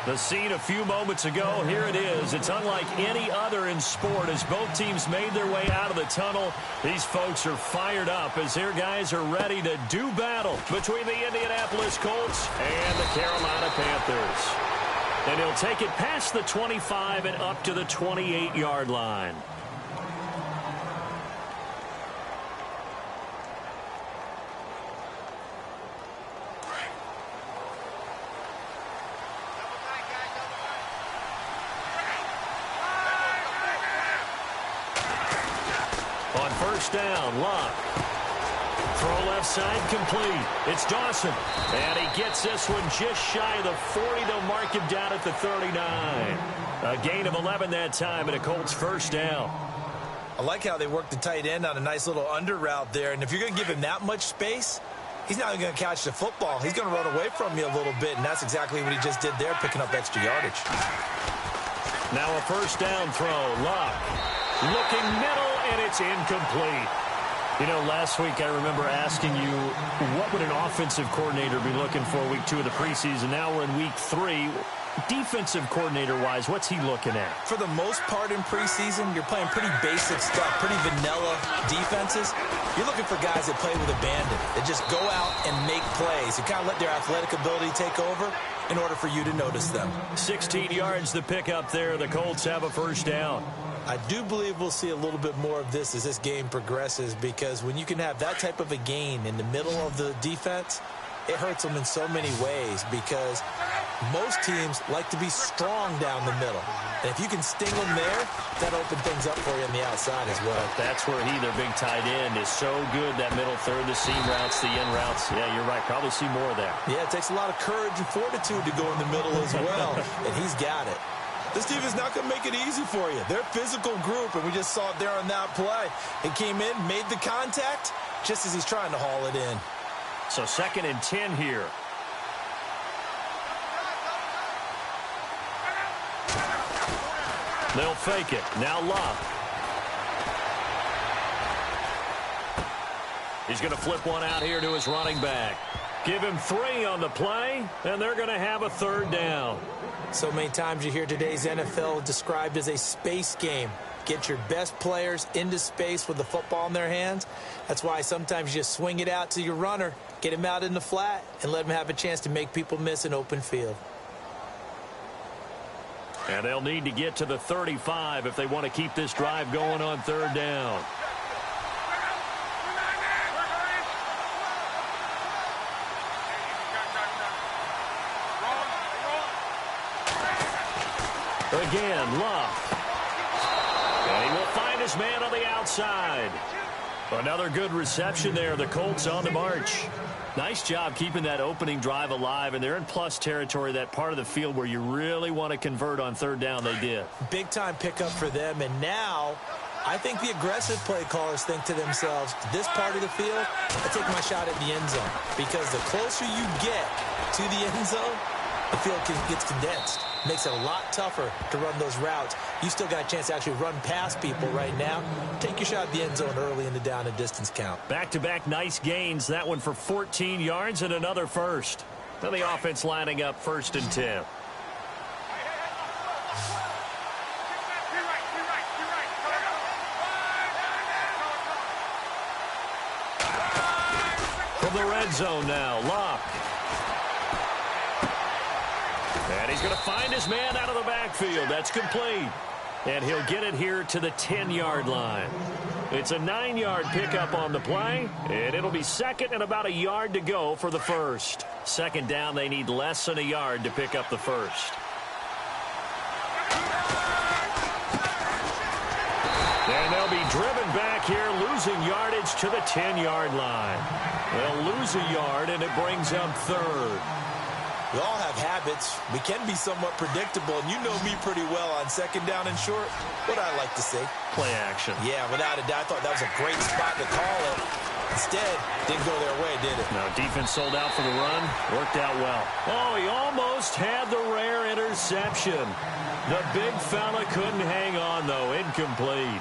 The scene a few moments ago, here it is. It's unlike any other in sport as both teams made their way out of the tunnel. These folks are fired up as their guys are ready to do battle between the Indianapolis Colts and the Carolina Panthers. And he'll take it past the 25 and up to the 28-yard line. On first down, Locke. Throw left side complete. It's Dawson. And he gets this one just shy of the 40. They'll mark him down at the 39. A gain of 11 that time and a Colts first down. I like how they work the tight end on a nice little under route there. And if you're going to give him that much space, he's not going to catch the football. He's going to run away from you a little bit, and that's exactly what he just did there, picking up extra yardage. Now a first down throw. Locke looking middle, and it's incomplete. You know, last week I remember asking you, what would an offensive coordinator be looking for week 2 of the preseason? Now we're in week 3. Defensive coordinator-wise, what's he looking at? For the most part in preseason, you're playing pretty basic stuff, pretty vanilla defenses. You're looking for guys that play with abandon, that just go out and make plays, and kind of let their athletic ability take over in order for you to notice them. 16 yards to pick up there. The Colts have a first down. I do believe we'll see a little bit more of this as this game progresses, because when you can have that type of a gain in the middle of the defense, it hurts them in so many ways, because most teams like to be strong down the middle. And if you can sting them there, that opens things up for you on the outside as well. That's where their big tight end, is so good, that middle third, the seam routes, the in routes. Yeah, you're right. Probably see more of that. Yeah, it takes a lot of courage and fortitude to go in the middle as well, and he's got it. This team is not going to make it easy for you. They're a physical group, and we just saw it there on that play. He came in, made the contact, just as he's trying to haul it in. So 2nd and 10 here. They'll fake it. Now Locke. He's going to flip one out here to his running back. Give him 3 on the play, and they're going to have a third down. So many times you hear today's NFL described as a space game. Get your best players into space with the football in their hands. That's why sometimes you just swing it out to your runner, get him out in the flat, and let him have a chance to make people miss an open field. And they'll need to get to the 35 if they want to keep this drive going on third down. Again, Locke. And he will find his man on the outside. Another good reception there. The Colts on the march. Nice job keeping that opening drive alive, and they're in plus territory, that part of the field where you really want to convert on third down. They did. Big-time pickup for them, and now I think the aggressive play callers think to themselves, this part of the field, I take my shot at the end zone, because the closer you get to the end zone, the field gets condensed. Makes it a lot tougher to run those routes. You still got a chance to actually run past people right now. Take your shot at the end zone early in the down and distance count. Back-to-back nice gains. That one for 14 yards and another first. Now the offense lining up 1st and 10. From the red zone now, Locke. And he's going to find his man out of the backfield. That's complete. And he'll get it here to the 10-yard line. It's a 9-yard pickup on the play, and it'll be 2nd and about a yard to go for the first. 2nd down, they need less than a yard to pick up the first. And they'll be driven back here, losing yardage to the 10-yard line. They'll lose a yard, and it brings up 3rd. We all have habits. We can be somewhat predictable, and you know me pretty well on 2nd down and short. What I like to see. Play action. Yeah, without a doubt. I thought that was a great spot to call it. Instead, didn't go their way, did it? No, defense sold out for the run. Worked out well. Oh, he almost had the rare interception. The big fella couldn't hang on, though. Incomplete.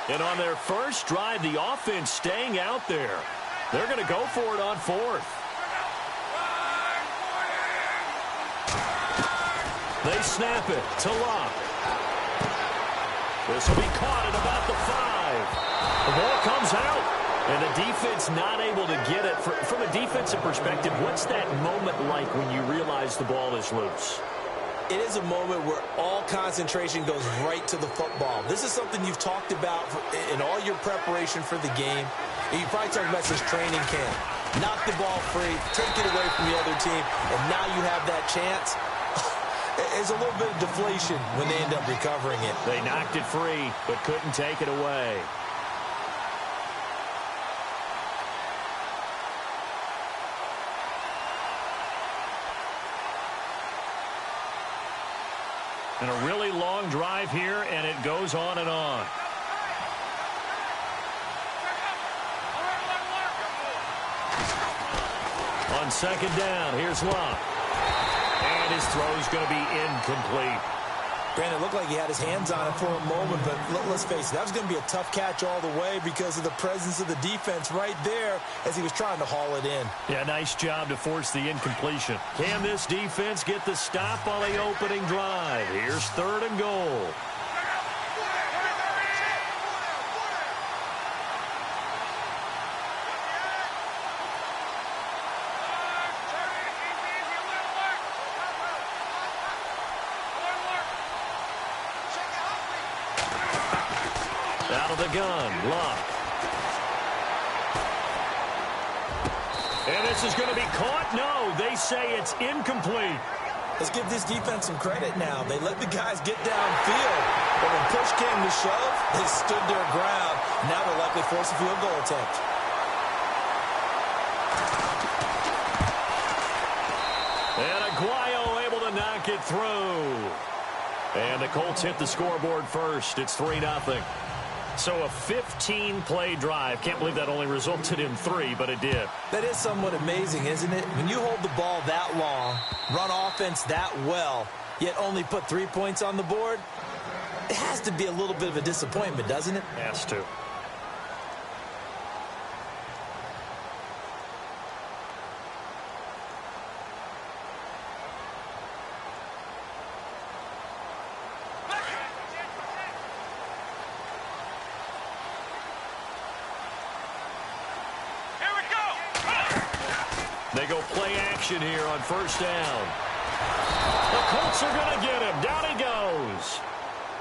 And on their first drive, the offense staying out there. They're going to go for it on fourth. They snap it to Locke. This will be caught at about the 5. The ball comes out, and the defense not able to get it. From a defensive perspective, what's that moment like when you realize the ball is loose? It is a moment where all concentration goes right to the football. This is something you've talked about in all your preparation for the game. You probably talked about since training camp. Knock the ball free, take it away from the other team, and now you have that chance. There's a little bit of deflation when they end up recovering it. They knocked it free, but couldn't take it away. And a really long drive here, and it goes on and on. On second down, here's Locke. And his throw's going to be incomplete. Brandon, it looked like he had his hands on it for a moment, but let's face it, that was going to be a tough catch all the way because of the presence of the defense right there as he was trying to haul it in. Yeah, nice job to force the incompletion. Can this defense get the stop on the opening drive? Here's 3rd and goal. Out of the gun, Locke. And this is going to be caught? No, they say it's incomplete. Let's give this defense some credit now. They let the guys get downfield, but when push came to shove, they stood their ground. Now they'll likely force a field goal attempt. And Aguayo able to knock it through. And the Colts hit the scoreboard first. It's 3-0. So a 15-play drive. Can't believe that only resulted in 3, but it did. That is somewhat amazing, isn't it? When you hold the ball that long, run offense that well, yet only put 3 points on the board, it has to be a little bit of a disappointment, doesn't it? Has to. They go play action here on first down. The Colts are going to get him. Down he goes.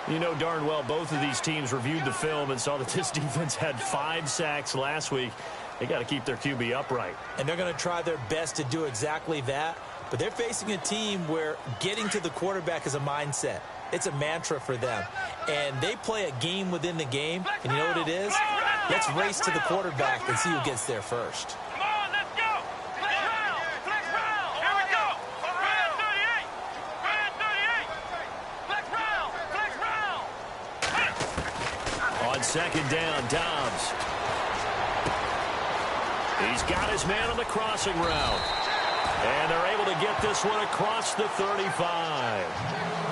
You know darn well both of these teams reviewed the film and saw that this defense had 5 sacks last week. They got to keep their QB upright. And they're going to try their best to do exactly that. But they're facing a team where getting to the quarterback is a mindset. It's a mantra for them. And they play a game within the game. And you know what it is? Let's race to the quarterback and see who gets there first. On second down, Dobbs. He's got his man on the crossing route. And they're able to get this one across the 35.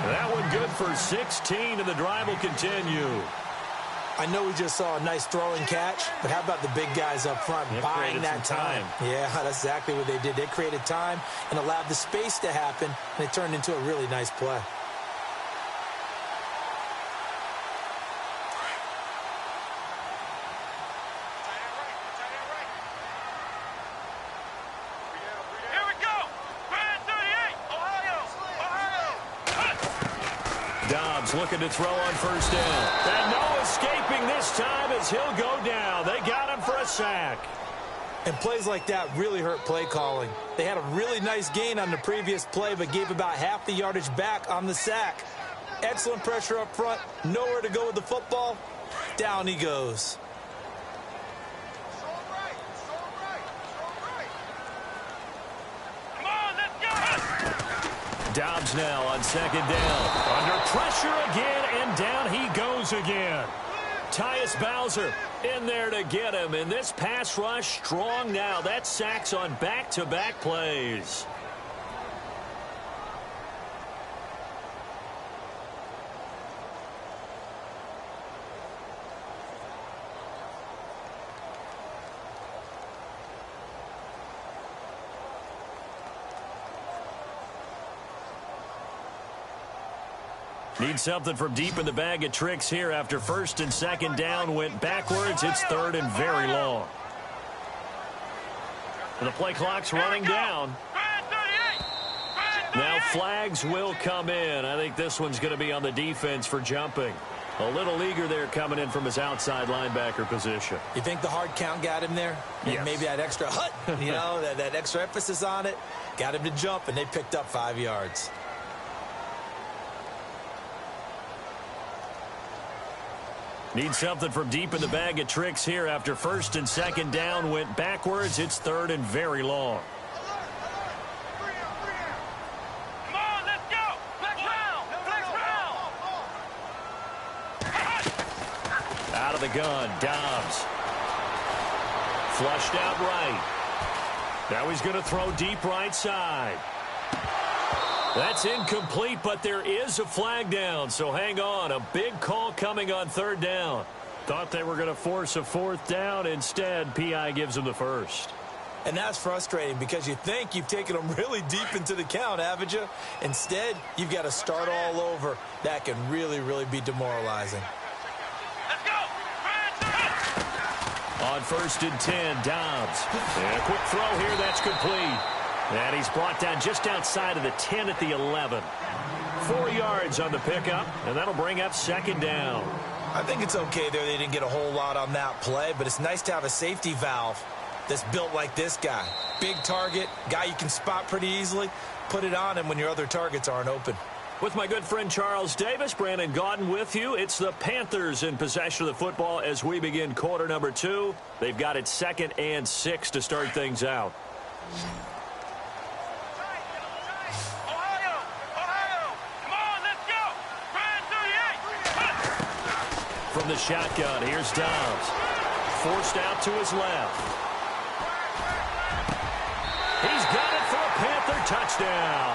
That one good for 16, and the drive will continue. I know we just saw a nice throwing catch, but how about the big guys up front buying that time? Yeah, that's exactly what they did. They created time and allowed the space to happen, and it turned into a really nice play. Dobbs looking to throw on first down. And no escaping this time as he'll go down. They got him for a sack. And plays like that really hurt play calling. They had a really nice gain on the previous play, but gave about half the yardage back on the sack. Excellent pressure up front. Nowhere to go with the football. Down he goes. Dobbs now on second down. Under pressure again, and down he goes again. Tyus Bowser in there to get him, and this pass rush strong now. That's sacks on back-to-back plays. Need something from deep in the bag of tricks here after first and second down went backwards. It's third and very long. And the play clock's running down. Now flags will come in. I think this one's going to be on the defense for jumping. A little eager there coming in from his outside linebacker position. You think the hard count got him there? Yes. Maybe that extra hut, you know, that extra emphasis on it. Got him to jump, and they picked up 5 yards. Need something from deep in the bag of tricks here after first and second down went backwards. It's third and very long. Come on, let's go. Flex round. Flex round. Out of the gun, Dobbs. Flushed out right. Now he's going to throw deep right side. That's incomplete, but there is a flag down, so hang on. A big call coming on third down. Thought they were going to force a fourth down. Instead, P.I. gives them the first. And that's frustrating because you think you've taken them really deep into the count, haven't you? Instead, you've got to start all over. That can really, really be demoralizing. Let's go. On first and 10, Dobbs. And a quick throw here, that's complete. And he's brought down just outside of the 10 at the 11. 4 yards on the pickup, and that'll bring up second down. I think it's okay there. They didn't get a whole lot on that play, but it's nice to have a safety valve that's built like this guy. Big target, guy you can spot pretty easily. Put it on him when your other targets aren't open. With my good friend Charles Davis, Brandon Gaudin with you. It's the Panthers in possession of the football as we begin quarter number 2. They've got it 2nd and 6 to start things out. From the shotgun, here's Dobbs. Forced out to his left. He's got it for a Panther touchdown.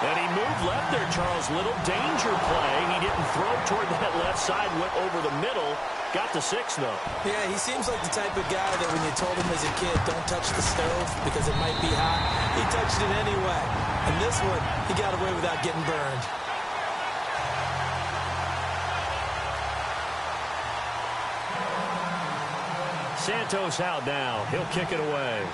And he moved left there, Charles. Little danger play. He didn't throw toward that left side, went over the middle. Got to 6, though. Yeah, he seems like the type of guy that when you told him as a kid, don't touch the stove because it might be hot, he touched it anyway. And this one, he got away without getting burned. Santos out now. He'll kick it away.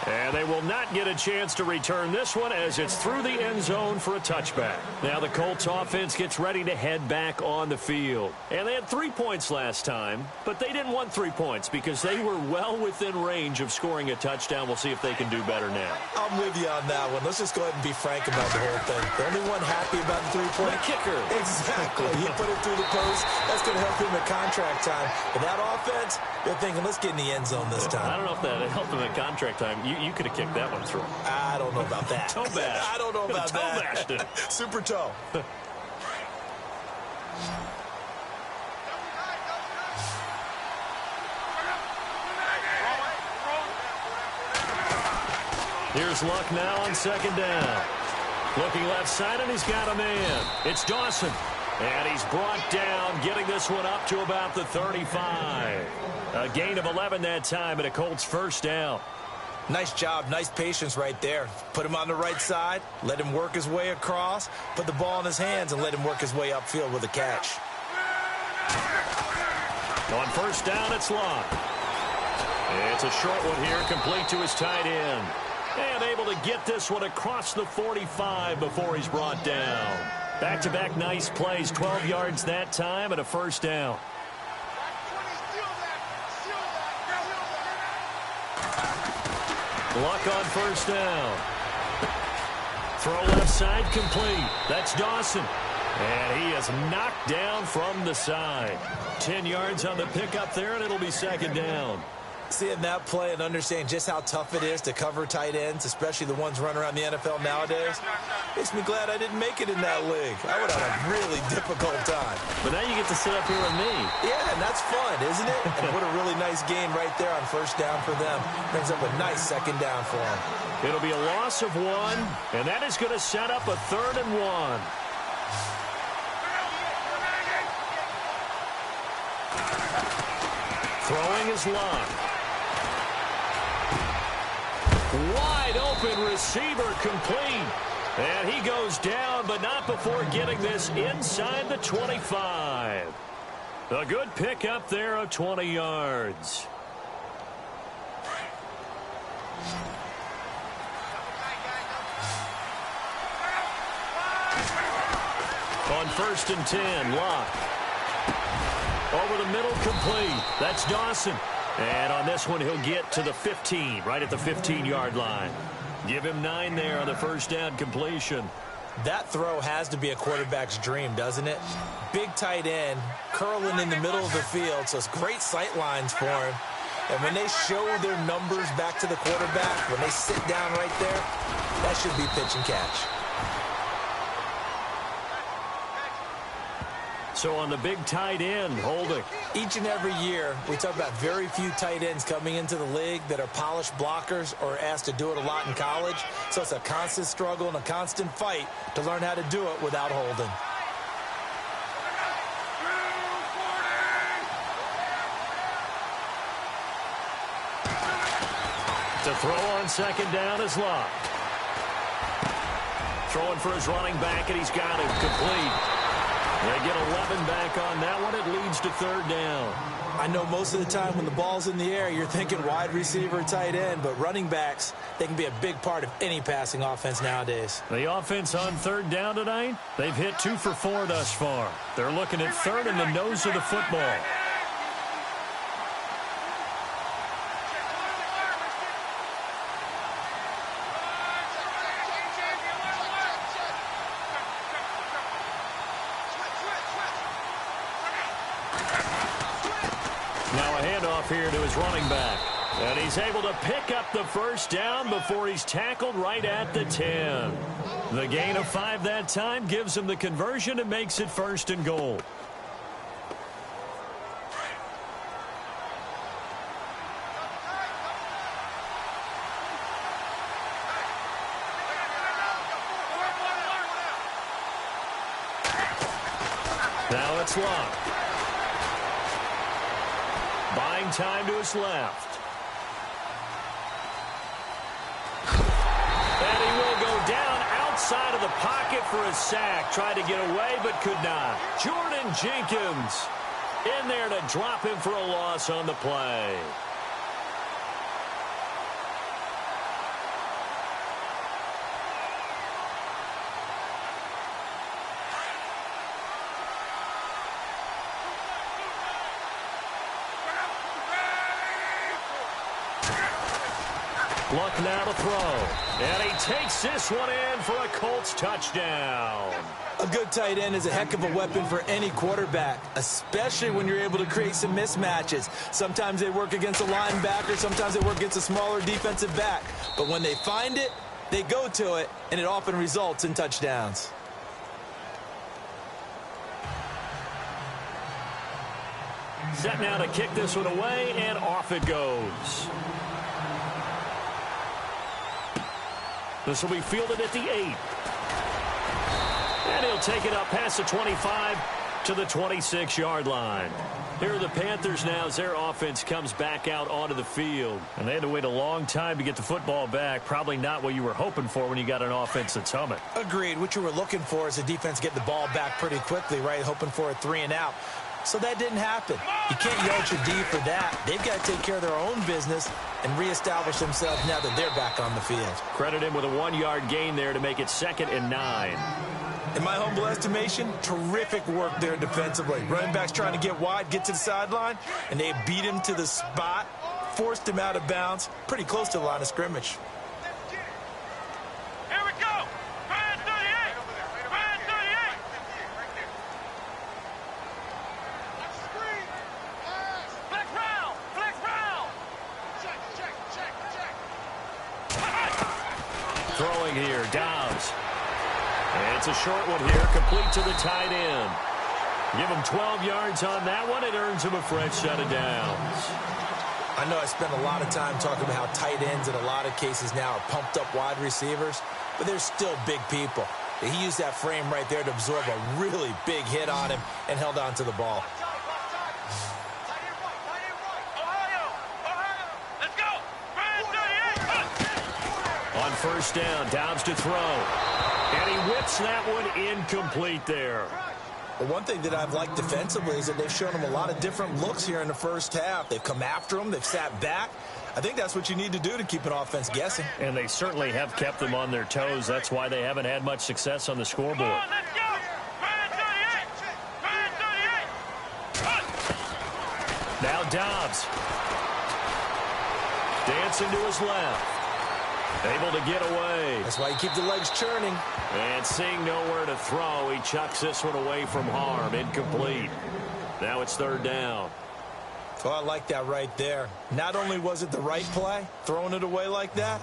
And they will not get a chance to return this one as it's through the end zone for a touchback. Now the Colts offense gets ready to head back on the field. And they had 3 points last time, but they didn't want 3 points because they were well within range of scoring a touchdown. We'll see if they can do better now. I'm with you on that one. Let's just go ahead and be frank about the whole thing. The only one happy about the 3-point The kicker. Exactly. He put it through the post. That's going to help him at contract time. But that offense, they're thinking, let's get in the end zone this time. I don't know if that helped him at contract time. You could have kicked that one through. I don't know about that. Toe bash. I don't know about toe that. Bashed it. Super toe. Here's Luck now on second down. Looking left side, and he's got a man. It's Dawson. And he's brought down, getting this one up to about the 35. A gain of 11 that time, and a Colts first down. Nice job. Nice patience right there. Put him on the right side. Let him work his way across. Put the ball in his hands and let him work his way upfield with a catch. On first down, it's Luck. It's a short one here, complete to his tight end. And able to get this one across the 45 before he's brought down. Back-to-back nice plays, 12 yards that time and a first down. Luck on first down. Throw left side complete. That's Dawson. And he is knocked down from the side. 10 yards on the pickup there, and it'll be second down. Seeing that play and understanding just how tough it is to cover tight ends, especially the ones running around the NFL nowadays, makes me glad I didn't make it in that league. I would have had a really difficult time. But now you get to sit up here with me. Yeah, and that's fun, isn't it? And what a really nice game right there on first down for them. Brings up a nice second down for them. It'll be a loss of 1, and that is going to set up a 3rd and 1. Throwing is Luck. Wide open receiver complete. And he goes down, but not before getting this inside the 25. A good pickup there of 20 yards. On 1st and 10, Locke. Over the middle, complete. That's Dawson. And on this one, he'll get to the 15, right at the 15-yard line. Give him 9 there on the first down completion. That throw has to be a quarterback's dream, doesn't it? Big tight end, curling in the middle of the field, so it's great sight lines for him. And when they show their numbers back to the quarterback, when they sit down right there, that should be pitch and catch. So on the big tight end, holding. Each and every year, we talk about very few tight ends coming into the league that are polished blockers or asked to do it a lot in college. So it's a constant struggle and a constant fight to learn how to do it without holding. To throw on second down is Locke. Throwing for his running back, and he's got it complete. They get 11 back on that one. It leads to 3rd down. I know most of the time when the ball's in the air, you're thinking wide receiver, tight end, but running backs, they can be a big part of any passing offense nowadays. The offense on 3rd down tonight, they've hit 2 for 4 thus far. They're looking at 3rd in the nose of the football. Here to his running back. And he's able to pick up the first down before he's tackled right at the 10. The gain of 5 that time gives him the conversion and makes it 1st and goal. Now it's Locke. Buying time to his left. And he will go down outside of the pocket for a sack. Tried to get away, but could not. Jordan Jenkins in there to drop him for a loss on the play. Luck now to throw. And he takes this one in for a Colts touchdown. A good tight end is a heck of a weapon for any quarterback, especially when you're able to create some mismatches. Sometimes they work against a linebacker, sometimes they work against a smaller defensive back. But when they find it, they go to it, and it often results in touchdowns. Set now to kick this one away, and off it goes. This will be fielded at the 8. And he'll take it up past the 25 to the 26-yard line. Here are the Panthers now as their offense comes back out onto the field. And they had to wait a long time to get the football back. Probably not what you were hoping for when you got an offense that's humming. Agreed. What you were looking for is the defense get the ball back pretty quickly, right? Hoping for a 3 and out. So that didn't happen. You can't yard your D for that. They've got to take care of their own business and reestablish themselves now that they're back on the field. Credit him with a 1-yard gain there to make it 2nd and 9. In my humble estimation, terrific work there defensively. Running backs trying to get wide, get to the sideline, and they beat him to the spot, forced him out of bounds, pretty close to the line of scrimmage. Here we go. Brand 38. Brand 38. Flex round. Flex round. Check. Throwing here, Downs. And it's a short one here, complete to the tight end. Give him 12 yards on that one. It earns him a fresh set of downs. I know I spent a lot of time talking about how tight ends in a lot of cases now are pumped up wide receivers, but they're still big people. He used that frame right there to absorb a really big hit on him and held on to the ball. first down. Dobbs to throw. And he whips that one incomplete there. Well, one thing that I've liked defensively is that they've shown him a lot of different looks here in the first half. They've come after him. They've sat back. I think that's what you need to do to keep an offense guessing. And they certainly have kept them on their toes. That's why they haven't had much success on the scoreboard. Come on, let's go. Now Dobbs. Dancing to his left. Able to get away. That's why you keep the legs churning. And seeing nowhere to throw, he chucks this one away from harm. Incomplete. Now it's third down. Oh, I like that right there. Not only was it the right play, throwing it away like that,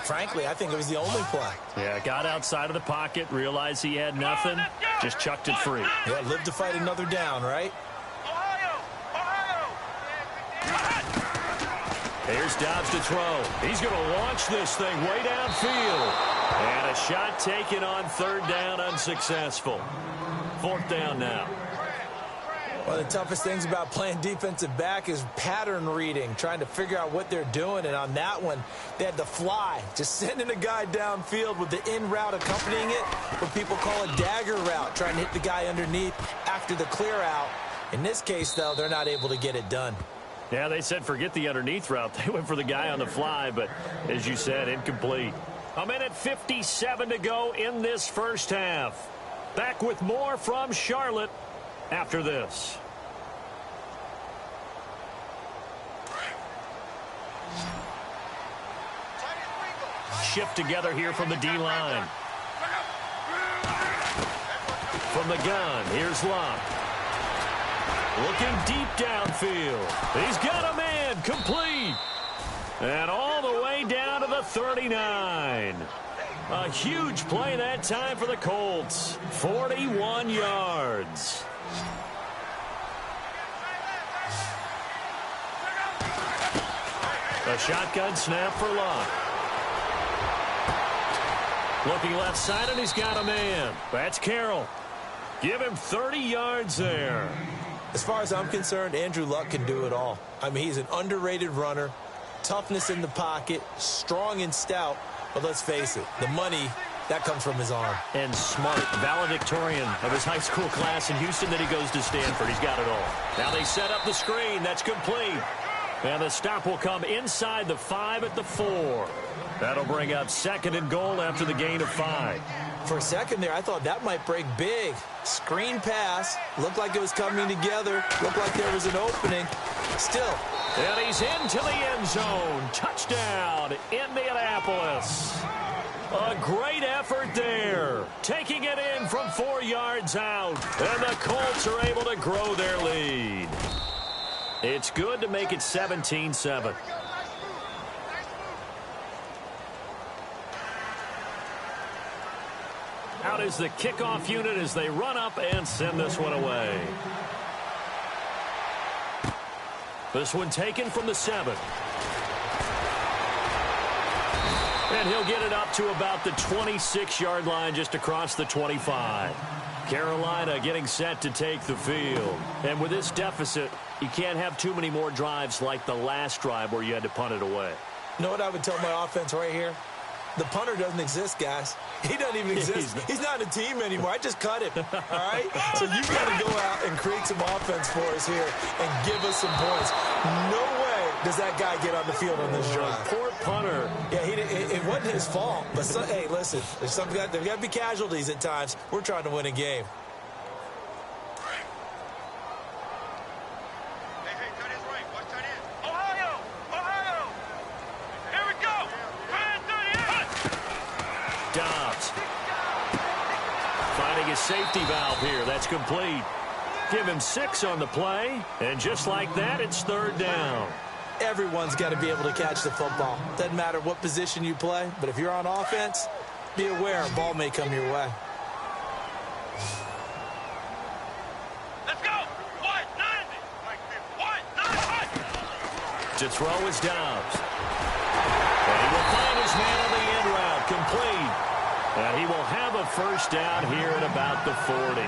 frankly, I think it was the only play. Yeah, got outside of the pocket, realized he had nothing, just chucked it free. Yeah, live to fight another down, right? Here's Dobbs to throw. He's going to launch this thing way downfield. And a shot taken on third down, unsuccessful. Fourth down now. One of the toughest things about playing defensive back is pattern reading, trying to figure out what they're doing. And on that one, they had the fly, just sending a guy downfield with the in route accompanying it, what people call a dagger route, trying to hit the guy underneath after the clear out. In this case, though, they're not able to get it done. Yeah, they said forget the underneath route. They went for the guy on the fly, but as you said, incomplete. A minute 57 to go in this first half. Back with more from Charlotte after this. Shift together here from the D-line. From the gun, here's Locke. Looking deep downfield. He's got a man, complete. And all the way down to the 39. A huge play that time for the Colts. 41 yards. A shotgun snap for Locke. Looking left side, and he's got a man. That's Carroll. Give him 30 yards there. As far as I'm concerned, Andrew Luck can do it all. I mean, he's an underrated runner. Toughness in the pocket, strong and stout. But let's face it, the money, that comes from his arm. And smart, valedictorian of his high school class in Houston. Then he goes to Stanford. He's got it all. Now they set up the screen. That's complete. And the stop will come inside the 5 at the 4. That'll bring up second and goal after the gain of 5. For a second there, I thought that might break big. Screen pass. Looked like it was coming together. Looked like there was an opening. Still. And he's into the end zone. Touchdown, Indianapolis. A great effort there. Taking it in from 4 yards out. And the Colts are able to grow their lead. It's good to make it 17-7. Out is the kickoff unit as they run up and send this one away. This one taken from the 7. And he'll get it up to about the 26-yard line, just across the 25. Carolina getting set to take the field. And with this deficit, you can't have too many more drives like the last drive where you had to punt it away. You know what I would tell my offense right here? The punter doesn't exist, guys. He doesn't even exist. He's not a team anymore. I just cut him, all right? So you've got to go out and create some offense for us here and give us some points. No way does that guy get on the field on this drive. Poor punter. Yeah, it wasn't his fault. But, hey, listen, there's got to be casualties at times. We're trying to win a game. Dobbs finding his safety valve here. That's complete. Give him 6 on the play. And just like that, it's third down. Everyone's got to be able to catch the football. Doesn't matter what position you play, but if you're on offense, be aware a ball may come your way. Let's go. 190. To throw is Dobbs. And he will find his man on the end route. Complete. And he will have a first down here at about the 40.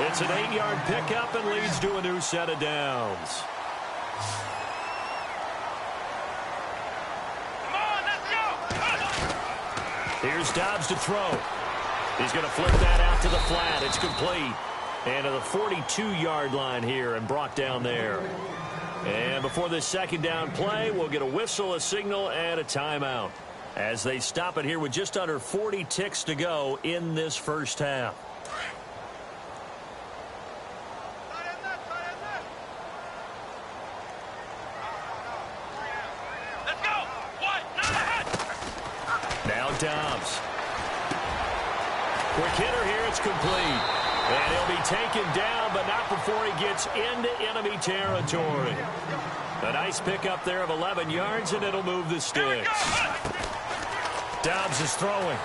It's an 8-yard pickup and leads to a new set of downs. Come on, let's go. Here's Dobbs to throw. He's going to flip that out to the flat. It's complete. And to the 42-yard line here and brought down there. And before this second down play, we'll get a whistle, a signal, and a timeout as they stop it here with just under 40 ticks to go in this first half. Let's go. What? Not ahead. Now Dobbs. Quick hitter here. It's complete. And he'll be taken down, but not before he gets into enemy territory. A nice pickup there of 11 yards, and it'll move the sticks. Dobbs is throwing.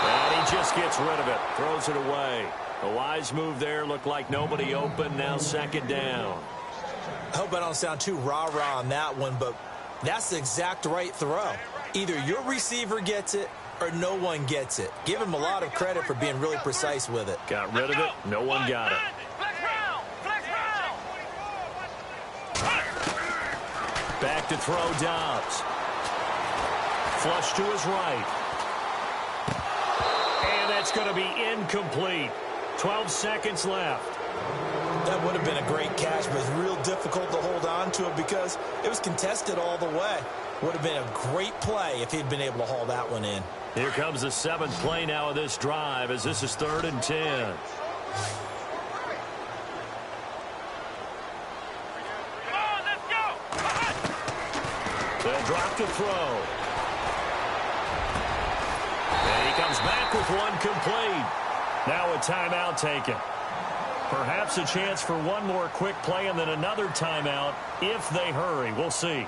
And he just gets rid of it. Throws it away. A wise move there. Looked like nobody open. Now second down. I hope I don't sound too rah-rah on that one, but that's the exact right throw. Either your receiver gets it or no one gets it. Give him a lot of credit for being really precise with it. Got rid of it. No one got it. Flex round. Flex round. Back to throw Dobbs. Flush to his right. And that's going to be incomplete. 12 seconds left. That would have been a great catch, but it's real difficult to hold on to it because it was contested all the way. Would have been a great play if he'd been able to haul that one in. Here comes the seventh play now of this drive as this is 3rd and 10. Come on, let's go. They'll drop to throw. And he comes back with one complete. Now a timeout taken. Perhaps a chance for one more quick play and then another timeout if they hurry. We'll see.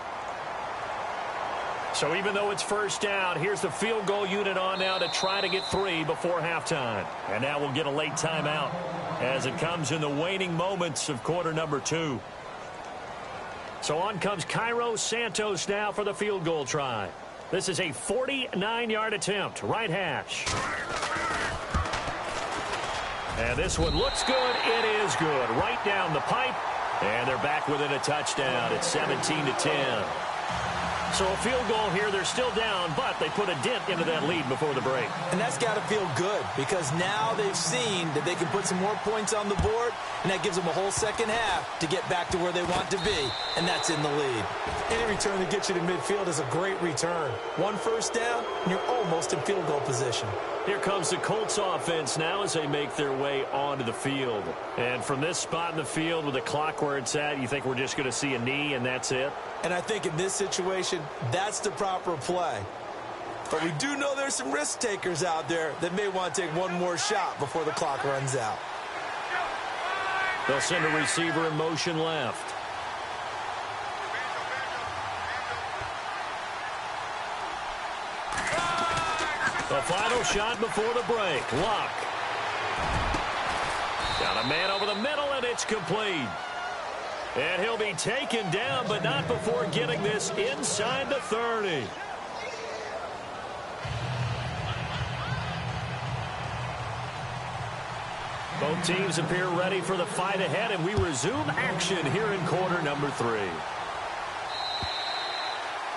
So even though it's first down, here's the field goal unit on now to try to get 3 before halftime. And now we'll get a late timeout as it comes in the waning moments of quarter number 2. So on comes Cairo Santos now for the field goal try. This is a 49-yard attempt, right hash. And this one looks good. It is good. Right down the pipe. And they're back within a touchdown. It's 17-10. So a field goal here. They're still down, but they put a dent into that lead before the break. And that's got to feel good because now they've seen that they can put some more points on the board, and that gives them a whole second half to get back to where they want to be, and that's in the lead. Any return that gets you to midfield is a great return. One first down, and you're almost in field goal position. Here comes the Colts offense now as they make their way onto the field. And from this spot in the field with the clock where it's at, you think we're just going to see a knee and that's it? And I think in this situation, that's the proper play. But we do know there's some risk takers out there that may want to take one more shot before the clock runs out. They'll send a receiver in motion left. The final shot before the break. Luck. Got a man over the middle, and it's complete. And he'll be taken down, but not before getting this inside the 30. Both teams appear ready for the fight ahead, and we resume action here in quarter number 3.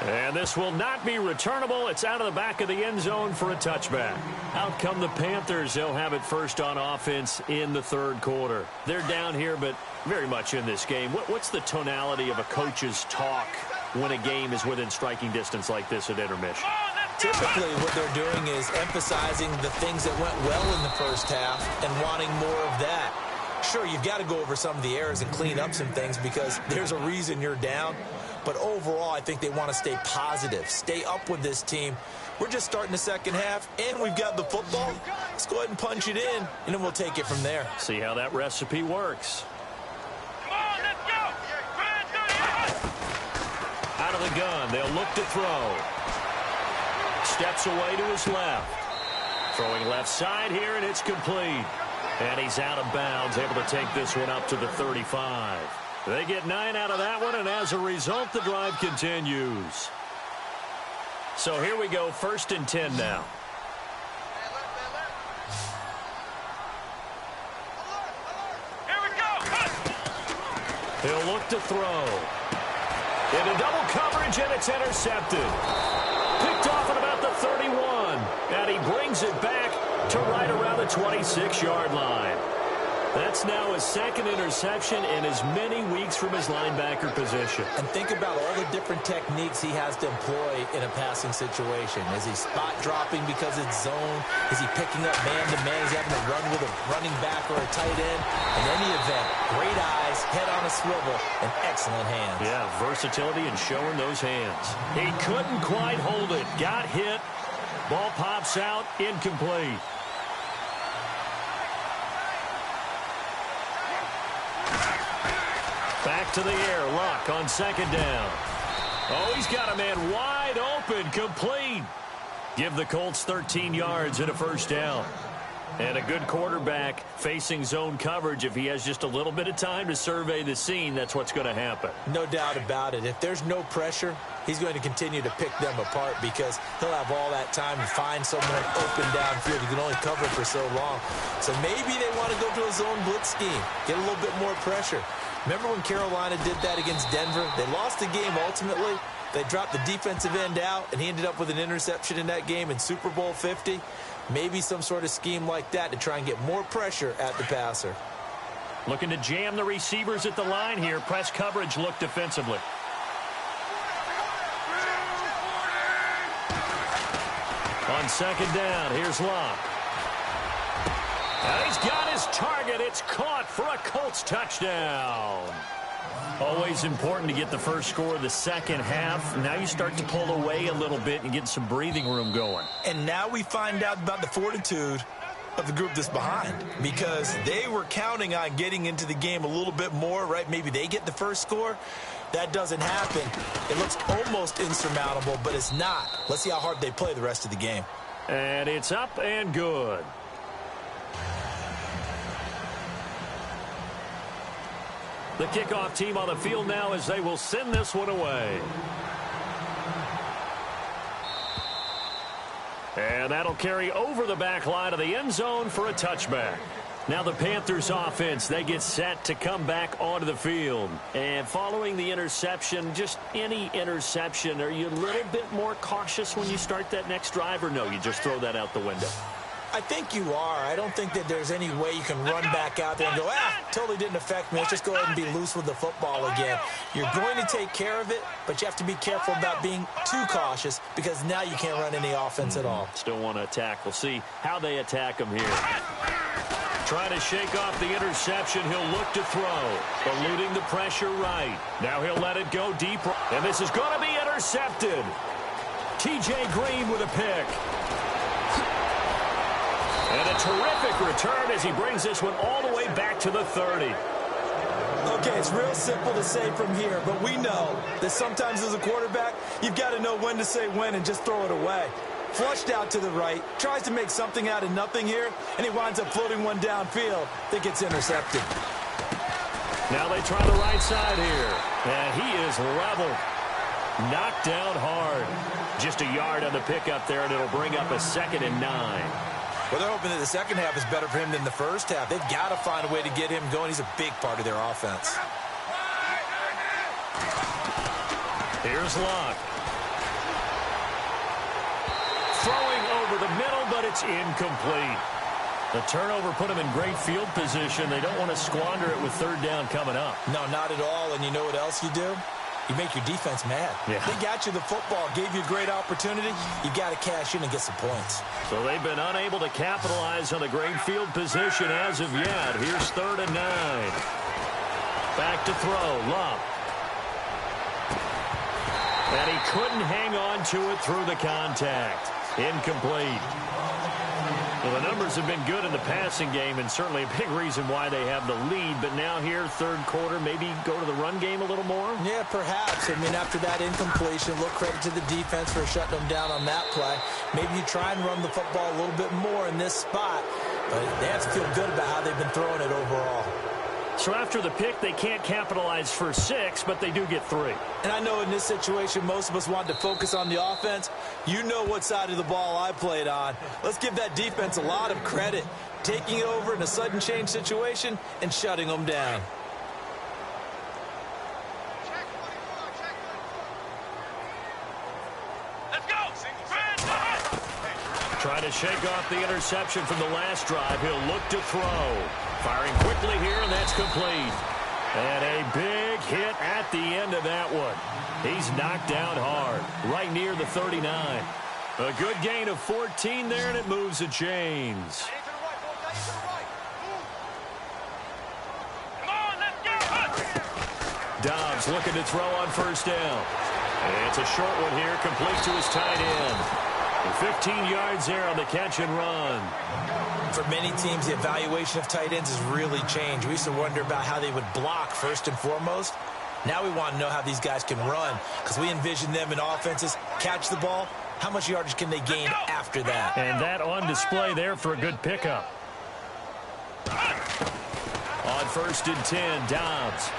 And this will not be returnable. It's out of the back of the end zone for a touchback. Out come the Panthers. They'll have it first on offense in the 3rd quarter. They're down here, but very much in this game. What's the tonality of a coach's talk when a game is within striking distance like this at intermission? Typically, what they're doing is emphasizing the things that went well in the first half and wanting more of that. Sure, you've got to go over some of the errors and clean up some things because there's a reason you're down. But overall, I think they want to stay positive, stay up with this team. We're just starting the second half, and we've got the football. Let's go ahead and punch it in, and then we'll take it from there. See how that recipe works. Come on, let's go. Out of the gun, they'll look to throw. Steps away to his left. Throwing left side here, and it's complete. And he's out of bounds, able to take this one up to the 35. They get 9 out of that one, and as a result, the drive continues. So here we go, 1st and 10 now. Here we go. He'll look to throw. Into double coverage, and it's intercepted. brings it back to right around the 26-yard line. That's now his second interception in as many weeks from his linebacker position. And think about all the different techniques he has to employ in a passing situation. Is he spot dropping because it's zone? Is he picking up man-to-man? Is he having to run with a running back or a tight end? In any event, great eyes, head on a swivel, and excellent hands. Yeah, versatility and showing those hands. He couldn't quite hold it. Got hit. Ball pops out, incomplete. Back to the air, Luck on second down. Oh, he's got a man wide open, complete. Give the Colts 13 yards and a first down. And a good quarterback facing zone coverage. If he has just a little bit of time to survey the scene, that's what's going to happen. No doubt about it. If there's no pressure, he's going to continue to pick them apart because he'll have all that time to find someone open downfield. He can only cover for so long. So maybe they want to go to a zone blitz scheme, get a little bit more pressure. Remember when Carolina did that against Denver? They lost the game ultimately. They dropped the defensive end out, and he ended up with an interception in that game in Super Bowl 50. Maybe some sort of scheme like that to try and get more pressure at the passer. Looking to jam the receivers at the line here. Press coverage look defensively. On second down, here's Locke. And he's got his target. It's caught for a Colts touchdown. Always important to get the first score of the second half. Now you start to pull away a little bit and get some breathing room going. And now we find out about the fortitude of the group that's behind, because they were counting on getting into the game a little bit more, right? Maybe they get the first score. That doesn't happen. It looks almost insurmountable, but it's not. Let's see how hard they play the rest of the game. And it's up and good. The kickoff team on the field now as they will send this one away. And that'll carry over the back line of the end zone for a touchback. Now the Panthers offense, they get set to come back onto the field. And following the interception, just any interception, are you a little bit more cautious when you start that next drive, or no, you just throw that out the window? I think you are. I don't think that there's any way you can run back out there and go, totally didn't affect me. Let's just go ahead and be loose with the football again. You're going to take care of it, but you have to be careful about being too cautious because now you can't run any offense at all. Still want to attack. We'll see how they attack him here. Trying to shake off the interception. He'll look to throw. Eluding the pressure right. Now he'll let it go deep. And this is going to be intercepted. T.J. Green with a pick. And a terrific return as he brings this one all the way back to the 30. Okay, it's real simple to say from here, but we know that sometimes as a quarterback, you've got to know when to say when and just throw it away. Flushed out to the right, tries to make something out of nothing here, and he winds up floating one downfield that gets intercepted. Now they try the right side here, and he is leveled. Knocked down hard. Just a yard on the pickup there, and it'll bring up a 2nd and 9. Well, they're hoping that the second half is better for him than the first half. They've got to find a way to get him going. He's a big part of their offense. Here's Locke. Throwing over the middle, but it's incomplete. The turnover put him in great field position. They don't want to squander it with third down coming up. No, not at all. And you know what else you do? You make your defense mad. Yeah. They got you the football, gave you a great opportunity. You got to cash in and get some points. So they've been unable to capitalize on the great field position as of yet. Here's 3rd and 9. Back to throw. Love. And he couldn't hang on to it through the contact. Incomplete. Well, the numbers have been good in the passing game, and certainly a big reason why they have the lead. But now here, third quarter, maybe go to the run game a little more? Yeah, perhaps. I mean, after that incompletion, a little credit to the defense for shutting them down on that play. Maybe you try and run the football a little bit more in this spot. But they have to feel good about how they've been throwing it overall. So after the pick, they can't capitalize for 6, but they do get 3. And I know in this situation, most of us want to focus on the offense. You know what side of the ball I played on. Let's give that defense a lot of credit. Taking it over in a sudden change situation and shutting them down. Trying to shake off the interception from the last drive. He'll look to throw. Firing quickly here, and that's complete. And a big hit at the end of that one. He's knocked down hard, right near the 39. A good gain of 14 there, and it moves the chains. Dobbs looking to throw on first down. It's a short one here, complete to his tight end. 15 yards there on the catch and run. For many teams, the evaluation of tight ends has really changed. We used to wonder about how they would block first and foremost. Now we want to know how these guys can run, because we envision them in offenses catch the ball. How much yardage can they gain after that? And that on display there for a good pickup. On first and 10, Dobbs.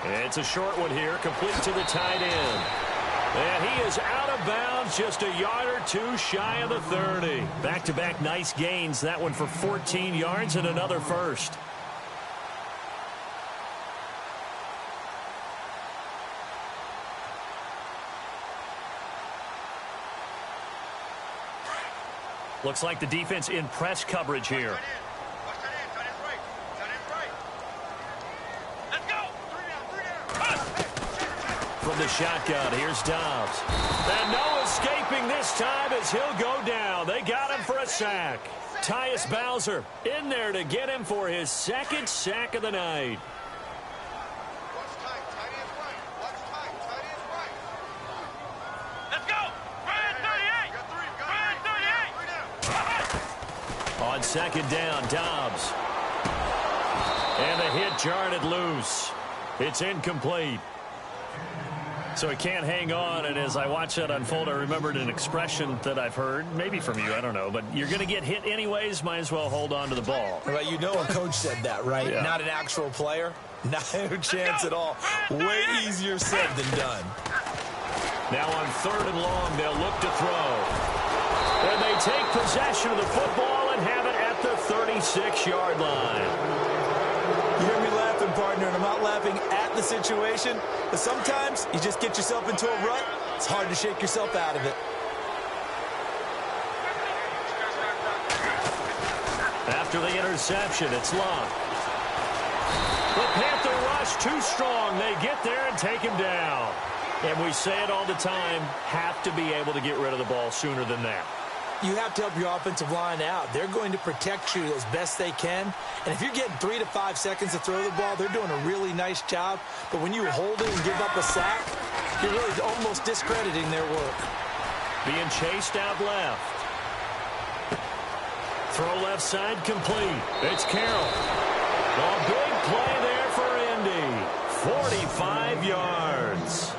It's a short one here, complete to the tight end. And he is out of bounds, just a yard or two shy of the 30. Back-to-back nice gains. That one for 14 yards and another first. Looks like the defense in press coverage here. From the shotgun, here's Dobbs. And no escaping this time as he'll go down. They got him for a sack. Tyus Bowser in there to get him for his second sack of the night. Let's go! Ryan 38! Ryan 38! On second down, Dobbs. And the hit jarred it loose. It's incomplete. So he can't hang on, and as I watch that unfold, I remembered an expression that I've heard, maybe from you, I don't know, but you're going to get hit anyways, might as well hold on to the ball. Well, you know a coach said that, right? Yeah. Not an actual player. Not a chance at all. Way easier said than done. Now on third and long, they'll look to throw. And they take possession of the football and have it at the 36-yard line. You hear me laughing, partner, and I'm not laughing at the situation, but sometimes you just get yourself into a rut. It's hard to shake yourself out of it. After the interception, it's locked. The Panther rush too strong. They get there and take him down. And we say it all the time, have to be able to get rid of the ball sooner than that. You have to help your offensive line out. They're going to protect you as best they can. And if you're getting 3 to 5 seconds to throw the ball, they're doing a really nice job. But when you hold it and give up a sack, you're really almost discrediting their work. Being chased out left. Throw left side complete. It's Carroll. A big play there for Indy. 45 yards.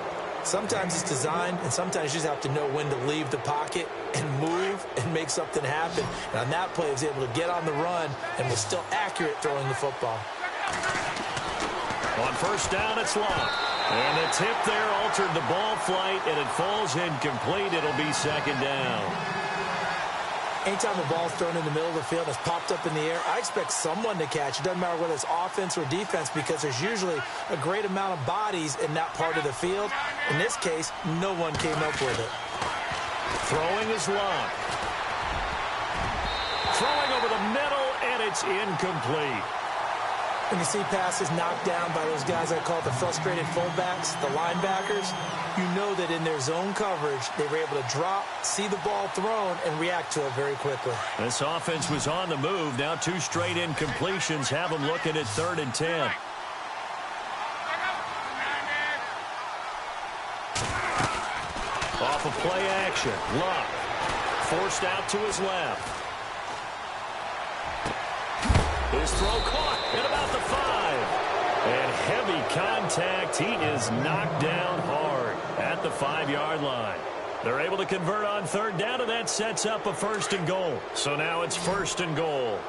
Sometimes it's designed, and sometimes you just have to know when to leave the pocket and move and make something happen. And on that play, he was able to get on the run and was still accurate throwing the football. On first down, it's locked. And the tip there altered the ball flight, and it falls incomplete. It'll be second down. Anytime a ball's thrown in the middle of the field and it's popped up in the air, I expect someone to catch. It doesn't matter whether it's offense or defense, because there's usually a great amount of bodies in that part of the field. In this case, no one came up with it. Throwing is locked. Throwing over the middle, and it's incomplete. When you see passes knocked down by those guys I call the frustrated fullbacks, the linebackers, you know that in their zone coverage, they were able to drop, see the ball thrown, and react to it very quickly. This offense was on the move. Now 2 straight incompletions have them looking at 3rd and 10. Off of play action. Luck. Forced out to his left. His throw caught at about the 5. And heavy contact. He is knocked down hard at the 5-yard line. They're able to convert on 3rd down, and that sets up a 1st and goal. So now it's 1st and goal.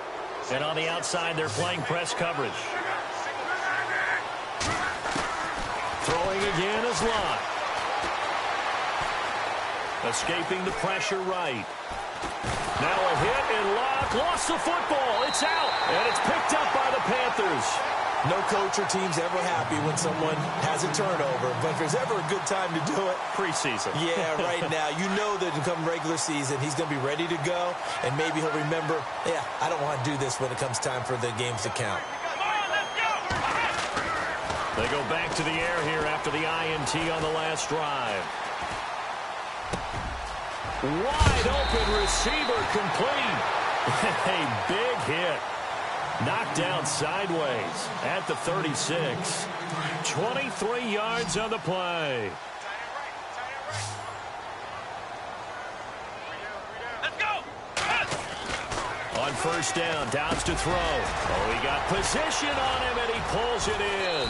And on the outside, they're playing press coverage. Throwing again is Lott. Escaping the pressure right. Now a hit, and Lott lost the football. It's out, and it's picked up by the Panthers. No coach or team's ever happy when someone has a turnover, but if there's ever a good time to do it, preseason. Yeah, right now. You know that come regular season, he's going to be ready to go, and maybe he'll remember, yeah, I don't want to do this when it comes time for the games to count. They go back to the air here after the INT on the last drive. Wide open receiver complete. A big hit. Knocked down sideways at the 36. 23 yards on the play. Let's go. On first down, Downs to throw. Oh, he got position on him, and he pulls it in.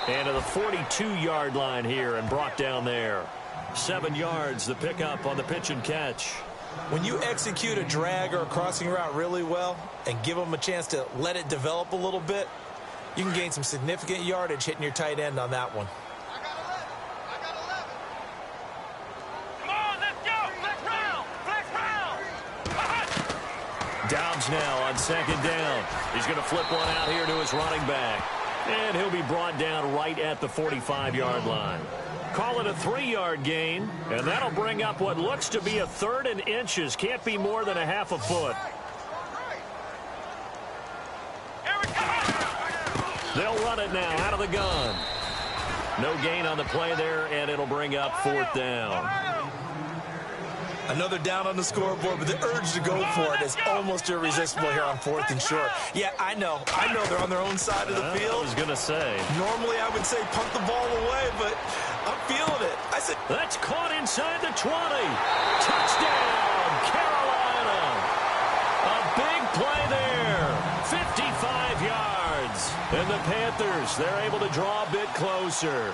And to the 42-yard line here and brought down there. 7 yards, the pickup on the pitch and catch. When you execute a drag or a crossing route really well and give them a chance to let it develop a little bit, you can gain some significant yardage hitting your tight end on that one. Come on, let's go. Flex round. Flex round. Downs now on second down. He's going to flip one out here to his running back. And he'll be brought down right at the 45-yard line. Call it a 3-yard gain, and that'll bring up what looks to be a 3rd and inches. Can't be more than a half a foot. Here we go. They'll run it now out of the gun. No gain on the play there, and it'll bring up 4th down. Another down on the scoreboard, but the urge to go for it is almost irresistible here on 4th and short. Yeah, I know they're on their own side of the field. I was going to say. Normally I would say punt the ball away, but I'm feeling it. I said, that's caught inside the 20. Touchdown, Carolina. A big play there. 55 yards. And the Panthers, they're able to draw a bit closer.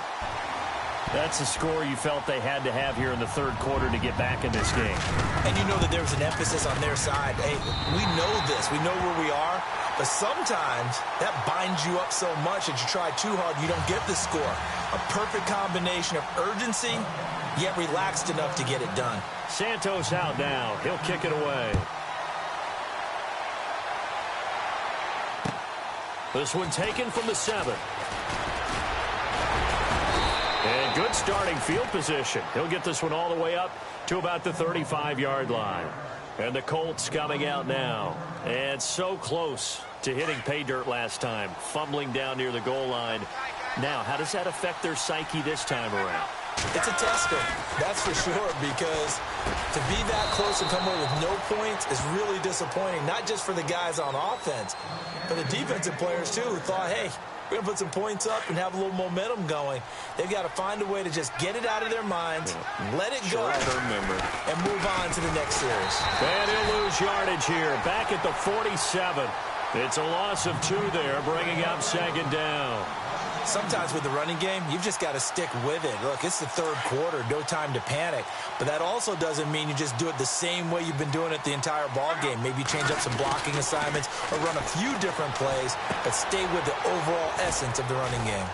That's a score you felt they had to have here in the 3rd quarter to get back in this game. And you know that there was an emphasis on their side. Hey, we know this. We know where we are. But sometimes that binds you up so much that you try too hard, you don't get the score. A perfect combination of urgency, yet relaxed enough to get it done. Santos out now. He'll kick it away. This one taken from the 7. And good starting field position. He'll get this one all the way up to about the 35-yard line. And the Colts coming out now. And so close to hitting pay dirt last time. Fumbling down near the goal line. Now, how does that affect their psyche this time around? It's a tester, that's for sure, because to be that close and come away with no points is really disappointing, not just for the guys on offense, but the defensive players, too, who thought, hey, we're going to put some points up and have a little momentum going. They've got to find a way to just get it out of their minds, let it go, and move on to the next series. And he'll lose yardage here, back at the 47. It's a loss of 2 there, bringing up 2nd down. Sometimes with the running game, you've just got to stick with it. Look, it's the 3rd quarter, no time to panic. But that also doesn't mean you just do it the same way you've been doing it the entire ball game. Maybe change up some blocking assignments or run a few different plays, but stay with the overall essence of the running game.